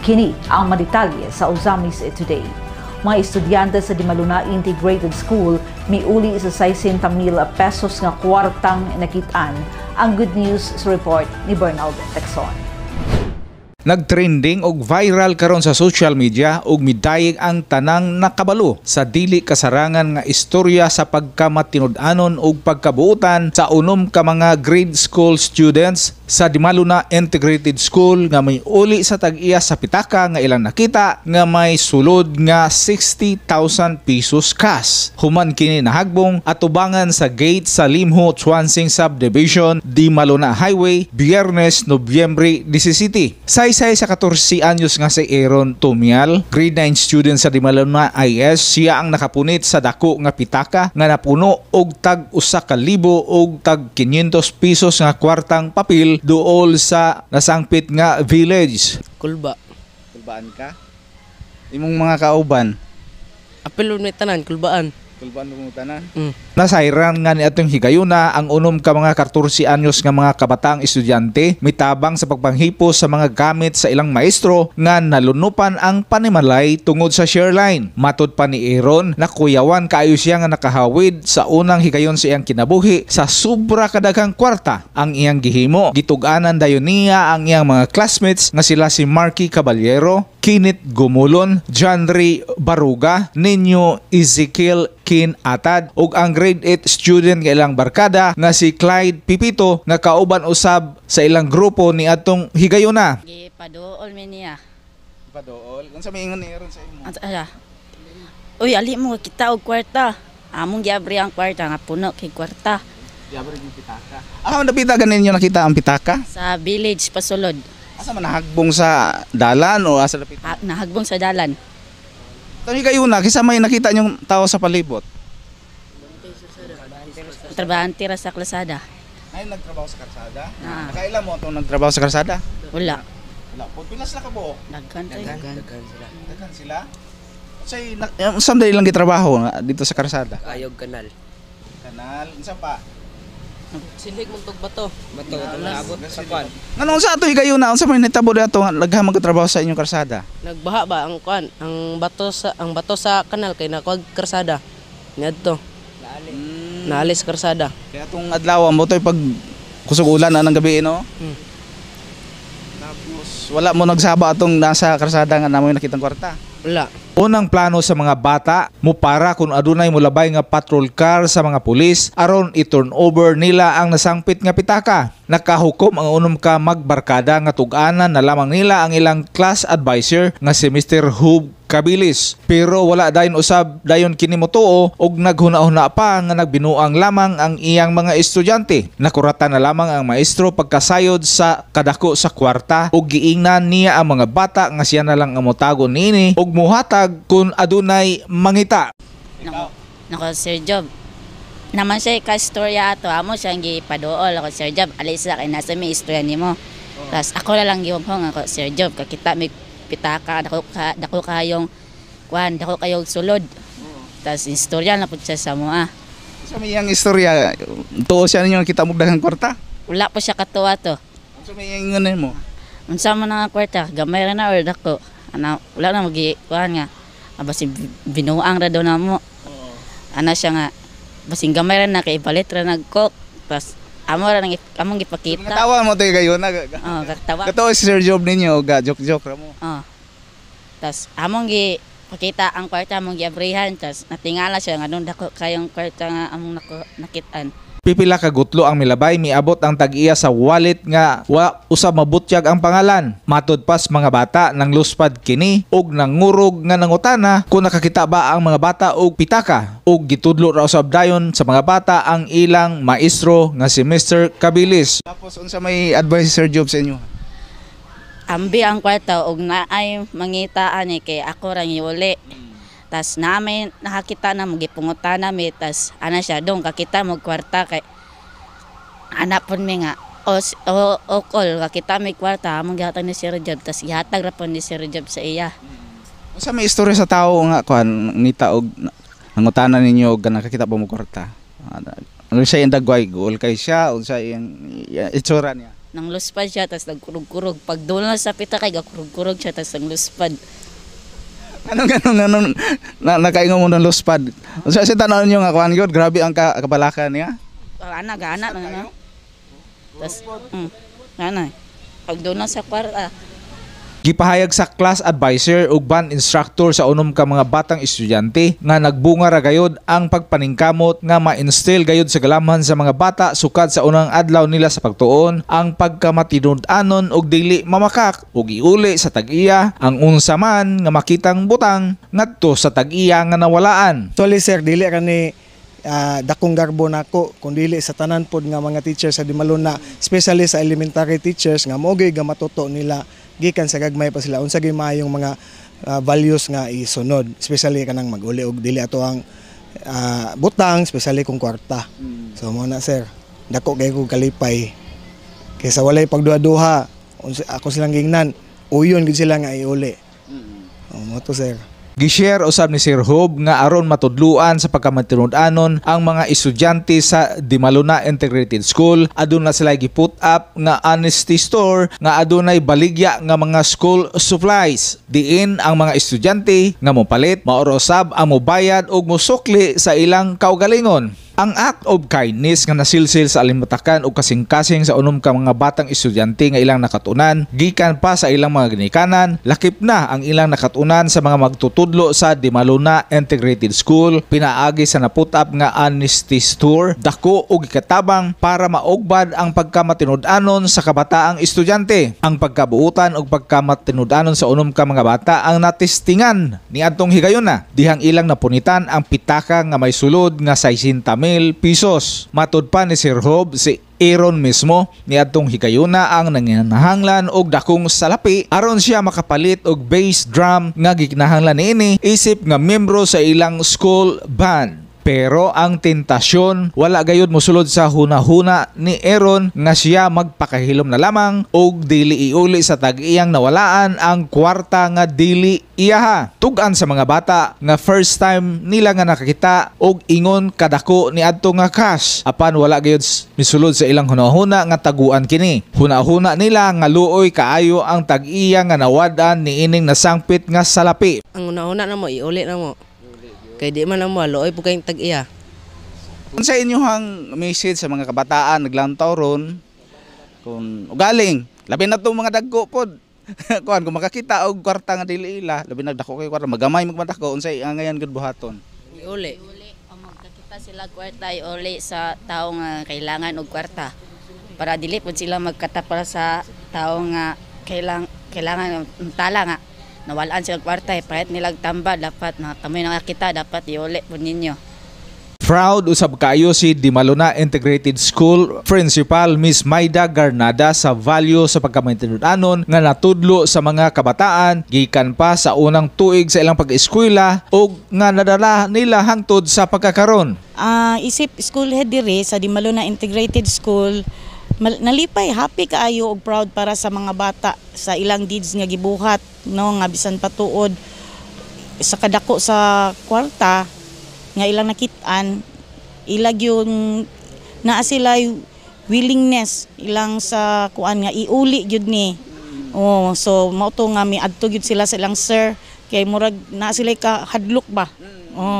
Kini ang madetalye sa Uzamis Today. Mga estudyante sa Dimaluna Integrated School miuli sa 60,000 pesos nga kwartang nakitaan. Ang good news sa report ni Bernal Texon. Nagtrending og viral karon sa social media og midayeg ang tanang nakabalo sa dili kasarangan nga istorya sa pagkamatinud-anon og pagkabuutan sa unom ka mga grade school students sa Dimaluna Integrated School nga may uli sa tag-iya sa pitaka nga ilang nakita nga may sulod nga 60,000 pesos cash. Human kini nahagbong atubangan sa gate sa Limho Chuansing Subdivision, Dimaluna Highway, Biyernes, Nobyembre 17. Saysay sa 14 anyos nga si Aaron Tumial, grade 9 student sa Dimaluna IS, siya ang nakapunit sa dako nga pitaka nga napuno og tag 1,000 og tag 500 pesos nga kwartang papel duol sa nasangpit nga village. Kulbaan ka? Imong mga kauban? Apel ni tanan, kulbaan. Kulbaan mo tanan? Nasayran nga ni atong higayuna ang unom ka mga 14 anyos nga mga kabataang estudyante mitabang sa pagpanghipo sa mga gamit sa ilang maestro nga nalunupan ang panimalay tungod sa shareline. Matod pa ni Aaron, nakuyawan kaayo siya nga nakahawid sa unang higayon sa iyang kinabuhi sa sobra kadaghang kwarta ang iyang gihimo. Gitug-anan dayon niya ang iyang mga classmates nga sila si Marky Caballero, Kinit Gumulon, Janry Baruga, Ninyo Ezekiel Kin Atad ug ang grade 8 student nga ilang barkada nga si Clyde Pipito nga kauban usab sa ilang grupo ni atong higayuna. Gipaduol mi niya. Padool? Unsa may ingon ni Aaron sa imo? Uy, ali mo kita og kwarta. Among giabri ang kwarta nga puno kay kwarta. Diabri yung pitaka. Napita ganin niyo nakita ang pitaka? Sa village pasulod. Asa man nahagbong sa dalan o asa lapit? Nahagbong sa dalan. Tani kayo na, kisa may nakita niyong tao sa palibot? Trabahante ra sa kalsada. Ay, nagtrabaho sa kalsada? Ah. Nakailan mo itong nagtrabaho sa kalsada? Wala. Wala. Pilas na ka buo? Daghan Daghan sila? Say, sandali lang gitrabaho dito sa kalsada? Ayog kanal. Kanal? Isa pa? Silig mong bato. Bato naabot sa kwan. Ngano sa ato higayon na unsa may nitabo dato daghang magtrabaho sa inyong kalsada? Nagbaha ba ang kwan, ang bato sa kanal kay nakuag karsada. Niadto. Naalis karsada. Kaya itong adlaw mo to'y pag kusog ulan na ng gabi, no? Tapos wala mo nagsaba atong nasa karsada nga namoy nakitang kwarta. Wala. Unang plano sa mga bata mo para kung adunay molabay nga patrol car sa mga pulis aron i-turn over nila ang nasangpit nga pitaka. Nakahukom ang unom ka magbarkada nga tug-anan na lamang nila ang ilang class advisor nga si Mr. Hub Kabilis. Pero wala dayon usab dayon kini motuo og naghuna-huna pa nga nagbinuang lamang ang iyang mga estudyante. Nakuratan na lamang ang maestro pagkasayod sa kadako sa kwarta ug giingnan niya ang mga bata nga siya na lang ang motago niini ug muhatag kung adunay mangita. Nako Sir Job. Naman siya ka-istorya ato, amo siyang gipaduol ako Sir Job. Alisa kay nasa may istorya nimo. Tas ako na lang gihong ako Sir Job kakita may pitaka dako kayong kwan, dako kayong sulod. Tas istorya na pud siya sa moa. Sa may iyang istorya, tuo siya ninyo kita mo daghang kwarta? Wala po siya katuwa to. Sa may iyang ingon mo? Unsa man nga kwarta, gamay ra na or dako. Wala na magi kuan nga. Basi binuang ra daw namo. Ana siya nga basing gamay ra na kay ipalit ra nagcook. Tas amo ra nang among gipakita. Natawa mo toy kayo na. Katawa. Kato si Sir Job ninyo, ga joke-joke ra mo. Tas among gipakita ang kwarta among giabrihan tas natingala siya nga nung dako kayong kwarta nga among nakitaan. Pipila ka gutlo ang milabay miabot ang tag-iya sa wallet nga wa usab mabutyag ang pangalan. Matod pas mga bata nang luspad kini ug nangurog nga nangutana kung nakakita ba ang mga bata og pitaka ug gitudlo ra usab dayon sa mga bata ang ilang maestro nga si Mr. Kabilis. Tapos unsa may advice Sir Job sa inyo? Ambi ang kwarta og naay mangitaan ni kay ako ra giuli. Tas namin nakakita na magipungutan nami tas ana siya dong kakita mo kwarta kay anak pud mi nga o call kakita mi kwarta among gihatag ni Sir Job tas gihatag ra pud ni Sir Job sa iya. Unsa may istorya sa tawo nga kuan ngita og nangutanan ninyo og nakakita pa mo kwarta? Ano siya yung dagway goal kay siya unsa iyang itsura niya? nang luspad siya tas nagkurog-kurog. Pag doon na sa pita kay gakurog-kurog siya tas nang luspad. Anong nakaingon mo ng luspad. Unsa sa tanan niyo nga kuan gyud, grabe ang kabalakan niya. Ana na. Tas ana. Pag doon na sa kwarta, Gipahayag sa class advisor ug band instructor sa unom ka mga batang estudyante nga nagbunga ra gayud ang pagpaningkamot nga ma-instill gayud sa galamhan sa mga bata sukad sa unang adlaw nila sa pagtuon ang pagkamatinud-anon og dili mamakak ug iuli sa tag-iya ang unsa man nga makitang butang ngadto sa tag-iya nga nawalaan. Actually sir, dili ka ni dakong garbo nako kung dili sa tanan pod nga mga teachers sa Dimaluna, especially sa elementary teachers nga mo'y ga matuto nila gikan sa gagmay pa sila unsa gyud maayong mga values nga isunod, especially kanang mag-uli og dili ato ang butang, especially kung kwarta. So mo na sir, dako kay ko kalipay kaysa walay pagduha-duha ako silang gingnan uyon gid sila nga iuli. Mo to sir. Gishare usab ni Sir Hob nga aron matudluan sa pagkamatinud-anon ang mga estudyante sa Dimaluna Integrated School, aduna sila giput up nga honesty store nga adunay baligya nga mga school supplies. Diin ang mga estudyante nga mopalit, maorosab ang mobayad ug mosukli sa ilang kaugalingon. Ang act of kindness nga nasilsil sa alimatakan o kasing-kasing sa unom ka mga batang estudyante nga ilang nakatunan, gikan pa sa ilang mga ginikanan, lakip na ang ilang nakatunan sa mga magtutudlo sa Dimaluna Integrated School, pinaagi sa naput-up nga honesty store, dako o gikatabang para maugbad ang pagkamatinud-anon sa kabataang estudyante. Ang pagkabuutan o pagkamatinud-anon sa unom ka mga bata ang natistingan ni adtong higayuna, dihang ilang napunitan ang pitaka nga may sulod nga 60,000 pesos. Matud pa ni Sir Hob, si Aaron mismo ni adtong higayuna ang nanginahanglan og dakong salapi aron siya makapalit og bass drum nga gikinahanglan niini isip nga miyembro sa ilang school band. Pero ang tentasyon wala gayud mosulod sa hunahuna ni Aaron nga siya magpakahilom na lamang og dili iuli sa tag-iyang nawalaan ang kwarta nga dili iyaha. Tugan sa mga bata nga first time nila nga nakakita og ingon kadako ni adto nga cash apan wala gayud misulod sa ilang hunahuna nga taguan kini. Hunahuna nila nga luoy kaayo ang tag-iya nga nawadan niining nasangpit nga salapi. Ang una-una na mo iuli na mo. Kay di man mo looy po kayong tag-iya. Unsa inyohang message sa mga kabataan naglantaw ron kung ugaling labi na to mga dagko pod. Kuan kung makakita og kwarta nga dili ila, labi na dako kay kwarta magamay magmadako unsay angayan gud buhaton. Iuli. ang magkakita sila kwarta iuli sa tao nga kailangan og kwarta. Para dili pud sila magkatapal sa tao nga kailangan tala nga nawalaan sila kwarta, kahit nilag tamba, dapat na kami nakakita, dapat iuli po ninyo. Proud usab kayo si Dimaluna Integrated School Principal Miss Maida Garnada sa value sa pagkamatinud-anon nga natudlo sa mga kabataan gikan pa sa unang tuig sa ilang pag-eskwela ug nga nadala nila hangtod sa pagkakaron. Isip school head diri sa Dimaluna Integrated School, nalipay, happy kaayo og proud para sa mga bata sa ilang deeds nga gibuhat, no, nga bisan patuod sa kadako sa kwarta nga ilang nakitaan, ilag yung naa sila willingness ilang sa kuan nga iuli gyud ni. So mao to nga miadto gyud sila sa ilang sir kay murag naa sila ka hadlok ba.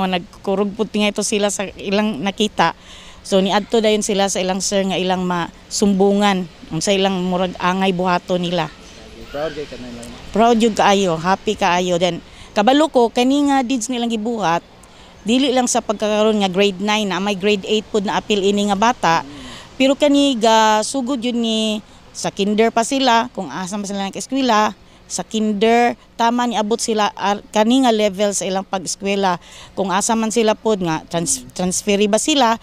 Nagkurog pud nga ito sila sa ilang nakita. So niadto dayon sila sa ilang sir nga ilang masumbungan sa ilang murag angay buhato nila. Proud jud kaayo, happy kaayo. Then kabalo ko kani nga deeds nilang gibuhat, dili lang sa pagkakaroon nga grade 9 na may grade 8 pud na apil ini nga bata, pero kani ga sugod yun ni sa kinder pa sila kung asa pa sila nag-eskwela. Sa kinder, tama ni abot sila kani nga level sa ilang pag-eskwela. Kung asa man sila pod nga transferi ba sila,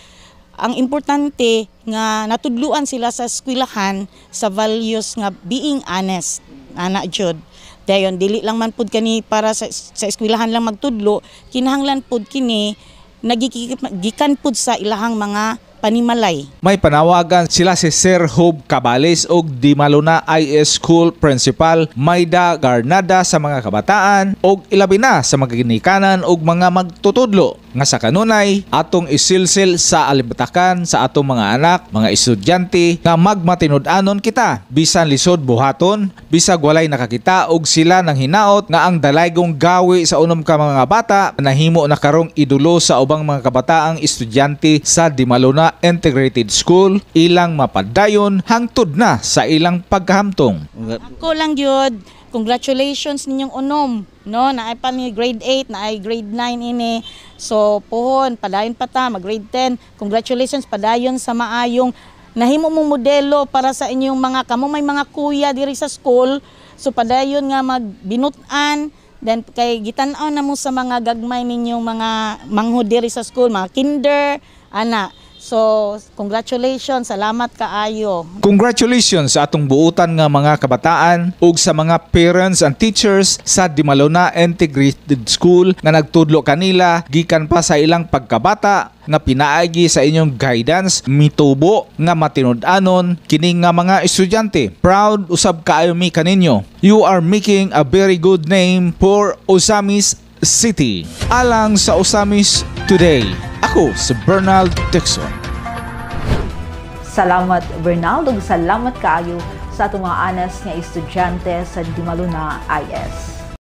ang importante nga natudluan sila sa eskwelahan sa values nga being honest, ana jud. Dayon dili lang man pud kani para sa eskwelahan lang magtudlo, kinahanglan pud kini nagigikan pud sa ilahang mga panimalay. May panawagan sila si Sir Hob Cabales og Dimaluna IS School Principal Maida Garnada sa mga kabataan og ilabi na sa mga ginikanan og mga magtutudlo nga sa kanunay atong isilsil sa alibatakan sa atong mga anak, mga estudyante nga magmatinud-anon kita bisan lisod buhaton, bisag walay nakakita og sila nang hinaot nga ang dalaygong gawi sa unom ka mga bata nahimo na karong idulo sa ubang mga kabataang estudyante sa Dimaluna Integrated School ilang mapadayon hangtod na sa ilang pagkahamtong. Ako lang yun, congratulations ninyong unom. No, naay pa ni grade 8, naay grade 9 ini. So, pohon, padayon pa ta, mag-grade 10. Congratulations, padayon sa maayong nahimo mong modelo para sa inyong mga kamo may mga kuya diri sa school. So, padayon nga magbinutan. Then, kay gitan-aw na mo sa mga gagmay ninyong mga manghud diri sa school, mga kinder, ana. So, congratulations, salamat kaayo. Congratulations sa atong buutan nga mga kabataan ug sa mga parents and teachers sa Dimaluna Integrated School nga nagtudlo kanila gikan pa sa ilang pagkabata nga pinaagi sa inyong guidance mitubo nga matinud-anon kini nga mga estudyante. Proud usab kaayo mi kaninyo. You are making a very good name for Osamis City. Alang sa Osamis Today. Ako si Bernal Dixon. Salamat Bernal ug salamat kaayo sa atong mga anas nga estudyante sa Dimaluna IS.